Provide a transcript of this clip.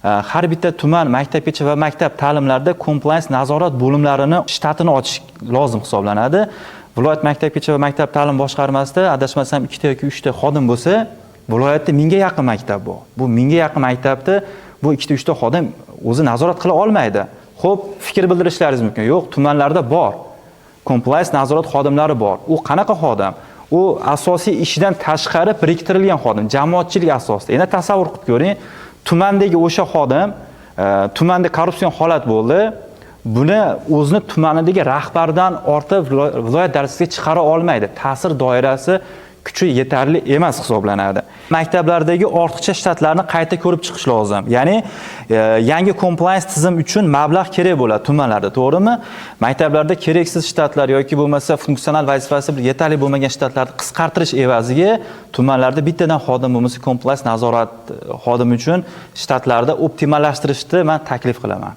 har bitta tuman maktabgacha va maktab ta'limlarida compliance nazorat bo'limlarini shtatini ochish lozim hisoblanadi. Viloyat maktabgacha va maktab ta'lim boshqarmasida adashmasam 2 yoki 3 ta xodim bo'lsa, viloyatda 1000 ga yaqin maktab bor. Bu 1000 ga yaqin maktabda bu 2-3 ta xodim o'zi nazorat qila olmaydi. Xo'p, fikr bildirishlaringiz mumkin. Yo'q, tumanlarda bor. Compliance nazorat xodimlari bor. U qanaqa xodim? U asosiy ishidan tashqari biriktirilgan xodim, jamoatchilik asosida. Endi tasavvur qilib ko'ring, tumandagi o'sha xodim, tumanda korrupsion holat bo'ldi. Buni o'zini tumanidagi rahbardan ortib viloyat darajasiga chiqara olmaydi. Ta'sir doirasi kuchi yetarli emas hisoblanadi. Maktablardagi ortiqcha shtatlarni qayta ko'rib chiqish lozim. Ya'ni yangi compliance tizim uchun mablag' kerak bo'ladi tumanlarda, to'g'rimi? Maktablarda keraksiz shtatlar yoki bo'lmasa funksional vazifasi yetarli bo'lmagan shtatlarni qisqartirish evaziga tumanlarda bittadan xodim bo'lmasa compliance nazorat xodimi uchun shtatlarda optimallashtirishni men taklif qilaman.